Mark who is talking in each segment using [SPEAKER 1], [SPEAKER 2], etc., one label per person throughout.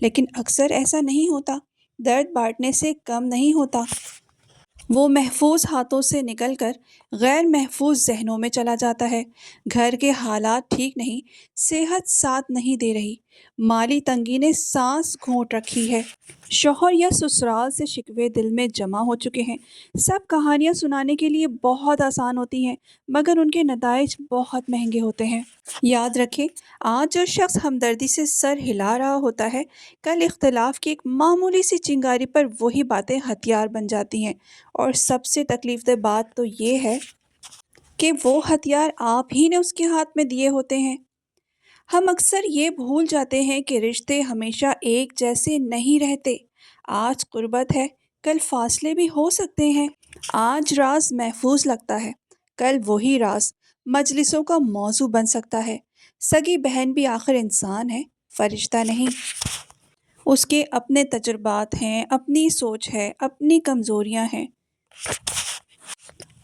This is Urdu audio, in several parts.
[SPEAKER 1] لیکن اکثر ایسا نہیں ہوتا۔ درد بانٹنے سے کم نہیں ہوتا، وہ محفوظ ہاتھوں سے نکل کر غیر محفوظ ذہنوں میں چلا جاتا ہے۔ گھر کے حالات ٹھیک نہیں، صحت ساتھ نہیں دے رہی، مالی تنگی نے سانس گھونٹ رکھی ہے، شوہر یا سسرال سے شکوے دل میں جمع ہو چکے ہیں۔ سب کہانیاں سنانے کے لیے بہت آسان ہوتی ہیں، مگر ان کے نتائج بہت مہنگے ہوتے ہیں۔ یاد رکھیں، آج جو شخص ہمدردی سے سر ہلا رہا ہوتا ہے، کل اختلاف کی ایک معمولی سی چنگاری پر وہی باتیں ہتھیار بن جاتی ہیں۔ اور سب سے تکلیف دہ بات تو یہ ہے کہ وہ ہتھیار آپ ہی نے اس کے ہاتھ میں دیے ہوتے ہیں۔ ہم اکثر یہ بھول جاتے ہیں کہ رشتے ہمیشہ ایک جیسے نہیں رہتے۔ آج قربت ہے، کل فاصلے بھی ہو سکتے ہیں۔ آج راز محفوظ لگتا ہے، کل وہی راز مجلسوں کا موضوع بن سکتا ہے۔ سگی بہن بھی آخر انسان ہے، فرشتہ نہیں۔ اس کے اپنے تجربات ہیں، اپنی سوچ ہے، اپنی کمزوریاں ہیں،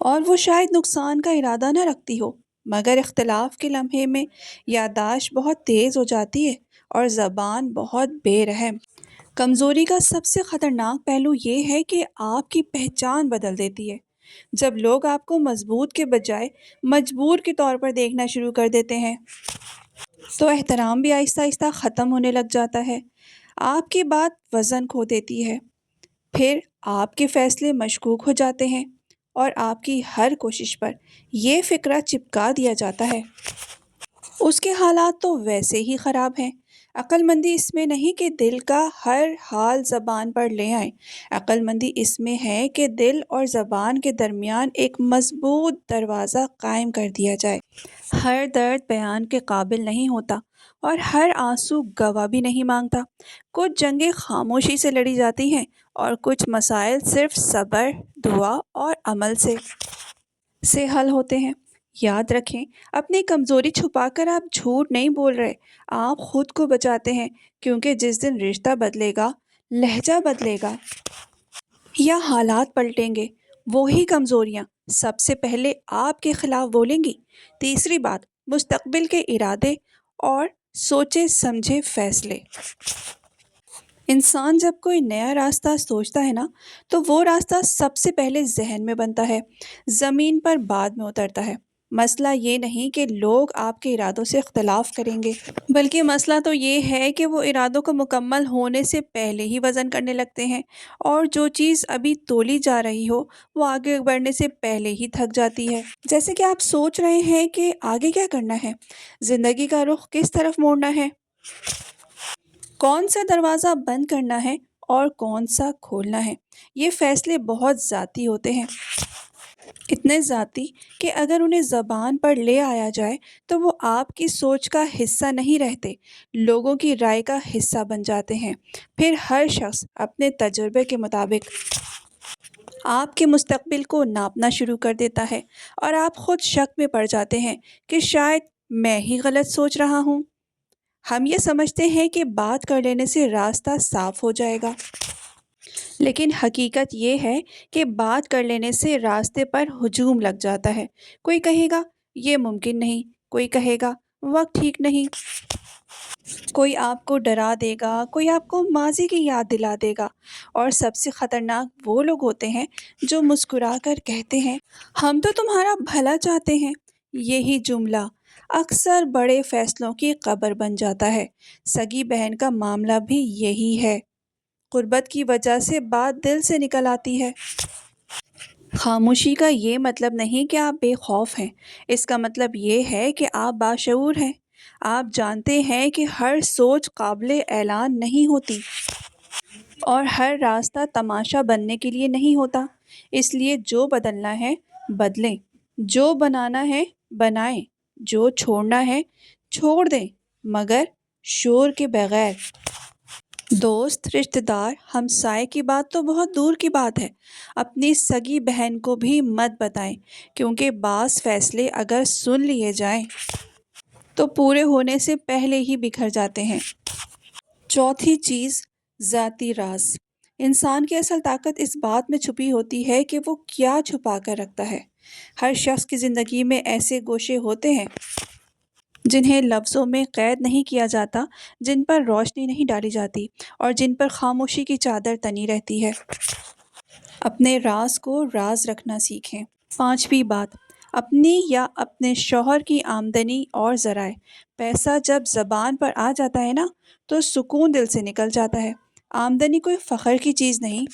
[SPEAKER 1] اور وہ شاید نقصان کا ارادہ نہ رکھتی ہو، مگر اختلاف کے لمحے میں یادداشت بہت تیز ہو جاتی ہے اور زبان بہت بے رحم۔ کمزوری کا سب سے خطرناک پہلو یہ ہے کہ آپ کی پہچان بدل دیتی ہے۔ جب لوگ آپ کو مضبوط کے بجائے مجبور کے طور پر دیکھنا شروع کر دیتے ہیں، تو احترام بھی آہستہ آہستہ ختم ہونے لگ جاتا ہے۔ آپ کی بات وزن کھو دیتی ہے، پھر آپ کے فیصلے مشکوک ہو جاتے ہیں، اور آپ کی ہر کوشش پر یہ فکرہ چپکا دیا جاتا ہے، اس کے حالات تو ویسے ہی خراب ہیں۔ عقل مندی اس میں نہیں کہ دل کا ہر حال زبان پر لے آئیں، عقل مندی اس میں ہے کہ دل اور زبان کے درمیان ایک مضبوط دروازہ قائم کر دیا جائے۔ ہر درد بیان کے قابل نہیں ہوتا، اور ہر آنسو گواہ بھی نہیں مانگتا۔ کچھ جنگیں خاموشی سے لڑی جاتی ہیں، اور کچھ مسائل صرف صبر، دعا اور عمل سے حل ہوتے ہیں۔ یاد رکھیں، اپنی کمزوری چھپا کر آپ جھوٹ نہیں بول رہے، آپ خود کو بچاتے ہیں، کیونکہ جس دن رشتہ بدلے گا، لہجہ بدلے گا، یا حالات پلٹیں گے، وہی کمزوریاں سب سے پہلے آپ کے خلاف بولیں گی۔ تیسری بات، مستقبل کے ارادے اور سوچے سمجھے فیصلے۔ انسان جب کوئی نیا راستہ سوچتا ہے نا، تو وہ راستہ سب سے پہلے ذہن میں بنتا ہے، زمین پر بعد میں اترتا ہے۔ مسئلہ یہ نہیں کہ لوگ آپ کے ارادوں سے اختلاف کریں گے، بلکہ مسئلہ تو یہ ہے کہ وہ ارادوں کو مکمل ہونے سے پہلے ہی وزن کرنے لگتے ہیں، اور جو چیز ابھی تولی جا رہی ہو، وہ آگے بڑھنے سے پہلے ہی تھک جاتی ہے۔ جیسے کہ آپ سوچ رہے ہیں کہ آگے کیا کرنا ہے، زندگی کا رخ کس طرف موڑنا ہے، کون سا دروازہ بند کرنا ہے اور کون سا کھولنا ہے۔ یہ فیصلے بہت ذاتی ہوتے ہیں، اتنے ذاتی کہ اگر انہیں زبان پر لے آیا جائے تو وہ آپ کی سوچ کا حصہ نہیں رہتے، لوگوں کی رائے کا حصہ بن جاتے ہیں۔ پھر ہر شخص اپنے تجربے کے مطابق آپ کے مستقبل کو ناپنا شروع کر دیتا ہے، اور آپ خود شک میں پڑ جاتے ہیں کہ شاید میں ہی غلط سوچ رہا ہوں۔ ہم یہ سمجھتے ہیں کہ بات کر لینے سے راستہ صاف ہو جائے گا، لیکن حقیقت یہ ہے کہ بات کر لینے سے راستے پر ہجوم لگ جاتا ہے۔ کوئی کہے گا یہ ممکن نہیں، کوئی کہے گا وقت ٹھیک نہیں، کوئی آپ کو ڈرا دے گا، کوئی آپ کو ماضی کی یاد دلا دے گا، اور سب سے خطرناک وہ لوگ ہوتے ہیں جو مسکرا کر کہتے ہیں ہم تو تمہارا بھلا چاہتے ہیں۔ یہی جملہ اکثر بڑے فیصلوں کی قبر بن جاتا ہے۔ سگی بہن کا معاملہ بھی یہی ہے۔ قربت کی وجہ سے بات دل سے نکل آتی ہے۔ خاموشی کا یہ مطلب نہیں کہ آپ بے خوف ہیں، اس کا مطلب یہ ہے کہ آپ باشعور ہیں۔ آپ جانتے ہیں کہ ہر سوچ قابل اعلان نہیں ہوتی، اور ہر راستہ تماشا بننے کے لیے نہیں ہوتا۔ اس لیے جو بدلنا ہے بدلیں، جو بنانا ہے بنائیں، جو چھوڑنا ہے چھوڑ دیں، مگر شور کے بغیر۔ دوست، رشتہ دار، ہمسائے کی بات تو بہت دور کی بات ہے، اپنی سگی بہن کو بھی مت بتائیں، کیونکہ بعض فیصلے اگر سن لیے جائیں تو پورے ہونے سے پہلے ہی بکھر جاتے ہیں۔ چوتھی چیز، ذاتی راز۔ انسان کی اصل طاقت اس بات میں چھپی ہوتی ہے کہ وہ کیا چھپا کر رکھتا ہے۔ ہر شخص کی زندگی میں ایسے گوشے ہوتے ہیں جنہیں لفظوں میں قید نہیں کیا جاتا، جن پر روشنی نہیں ڈالی جاتی اور جن پر خاموشی کی چادر تنی رہتی ہے۔ اپنے راز کو راز رکھنا سیکھیں۔ پانچویں بات، اپنی یا اپنے شوہر کی آمدنی اور ذرائع۔ پیسہ جب زبان پر آ جاتا ہے نا تو سکون دل سے نکل جاتا ہے۔ آمدنی کوئی فخر کی چیز نہیں،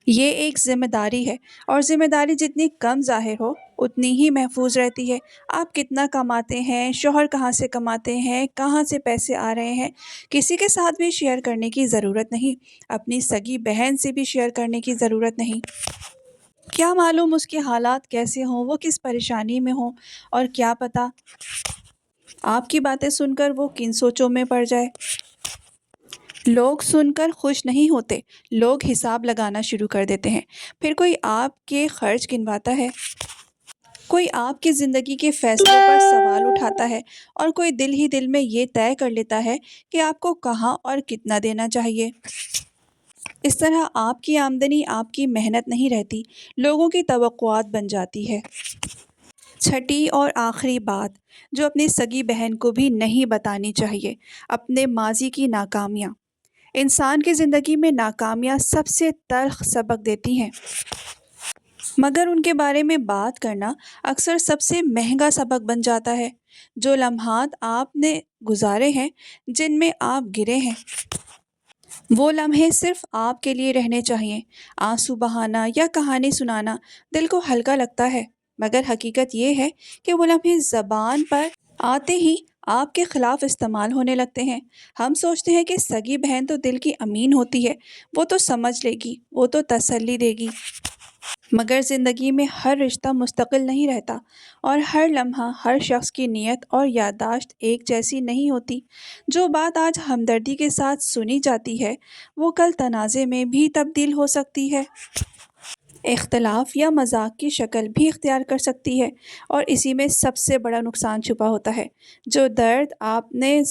[SPEAKER 1] یہ ایک ذمہ داری ہے، اور ذمہ داری جتنی کم ظاہر ہو اتنی ہی محفوظ رہتی ہے۔ آپ کتنا کماتے ہیں، شوہر کہاں سے کماتے ہیں، کہاں سے پیسے آ رہے ہیں، کسی کے ساتھ بھی شیئر کرنے کی ضرورت نہیں، اپنی سگی بہن سے بھی شیئر کرنے کی ضرورت نہیں۔ کیا معلوم اس کے حالات کیسے ہوں، وہ کس پریشانی میں ہوں، اور کیا پتہ آپ کی باتیں سن کر وہ کن سوچوں میں پڑ جائے۔ لوگ سن کر خوش نہیں ہوتے، لوگ حساب لگانا شروع کر دیتے ہیں۔ پھر کوئی آپ کے خرچ گنواتا ہے، کوئی آپ کی زندگی کے فیصلوں پر سوال اٹھاتا ہے، اور کوئی دل ہی دل میں یہ طے کر لیتا ہے کہ آپ کو کہاں اور کتنا دینا چاہیے۔ اس طرح آپ کی آمدنی آپ کی محنت نہیں رہتی، لوگوں کی توقعات بن جاتی ہے۔ چھٹی اور آخری بات جو اپنی سگی بہن کو بھی نہیں بتانی چاہیے، اپنے ماضی کی ناکامیاں۔ انسان کی زندگی میں ناکامیاں سب سے تلخ سبق دیتی ہیں، مگر ان کے بارے میں بات کرنا اکثر سب سے مہنگا سبق بن جاتا ہے۔ جو لمحات آپ نے گزارے ہیں، جن میں آپ گرے ہیں، وہ لمحے صرف آپ کے لیے رہنے چاہیے۔ آنسو بہانا یا کہانی سنانا دل کو ہلکا لگتا ہے، مگر حقیقت یہ ہے کہ وہ لمحے زبان پر آتے ہی آپ کے خلاف استعمال ہونے لگتے ہیں۔ ہم سوچتے ہیں کہ سگی بہن تو دل کی امین ہوتی ہے، وہ تو سمجھ لے گی، وہ تو تسلی دے گی۔ مگر زندگی میں ہر رشتہ مستقل نہیں رہتا، اور ہر لمحہ ہر شخص کی نیت اور یادداشت ایک جیسی نہیں ہوتی۔ جو بات آج ہمدردی کے ساتھ سنی جاتی ہے، وہ کل تنازع میں بھی تبدیل ہو سکتی ہے، اختلاف یا مذاق کی شکل بھی اختیار کر سکتی ہے، اور اسی میں سب سے بڑا نقصان چھپا ہوتا ہے۔ جو درد آپ نے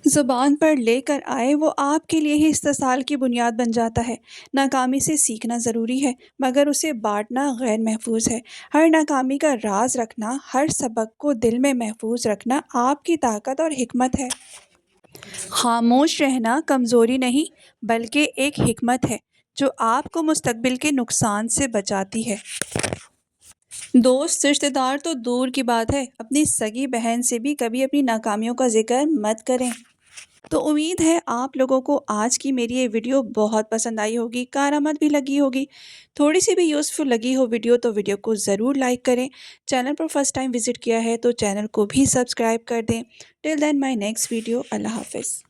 [SPEAKER 1] زبان پر لے کر آئے، وہ آپ کے لیے ہی استحصال کی بنیاد بن جاتا ہے۔ ناکامی سے سیکھنا ضروری ہے، مگر اسے بانٹنا غیر محفوظ ہے۔ ہر ناکامی کا راز رکھنا، ہر سبق کو دل میں محفوظ رکھنا آپ کی طاقت اور حکمت ہے۔ خاموش رہنا کمزوری نہیں، بلکہ ایک حکمت ہے جو آپ کو مستقبل کے نقصان سے بچاتی ہے۔ دوست رشتہ دار تو دور کی بات ہے، اپنی سگی بہن سے بھی کبھی اپنی ناکامیوں کا ذکر مت کریں۔ تو امید ہے آپ لوگوں کو آج کی میری یہ ویڈیو بہت پسند آئی ہوگی، کارآمد بھی لگی ہوگی۔ تھوڑی سی بھی یوزفل لگی ہو ویڈیو تو ویڈیو کو ضرور لائک کریں۔ چینل پر فرسٹ ٹائم وزٹ کیا ہے تو چینل کو بھی سبسکرائب کر دیں۔ ٹل دین مائی نیکسٹ ویڈیو، اللہ حافظ۔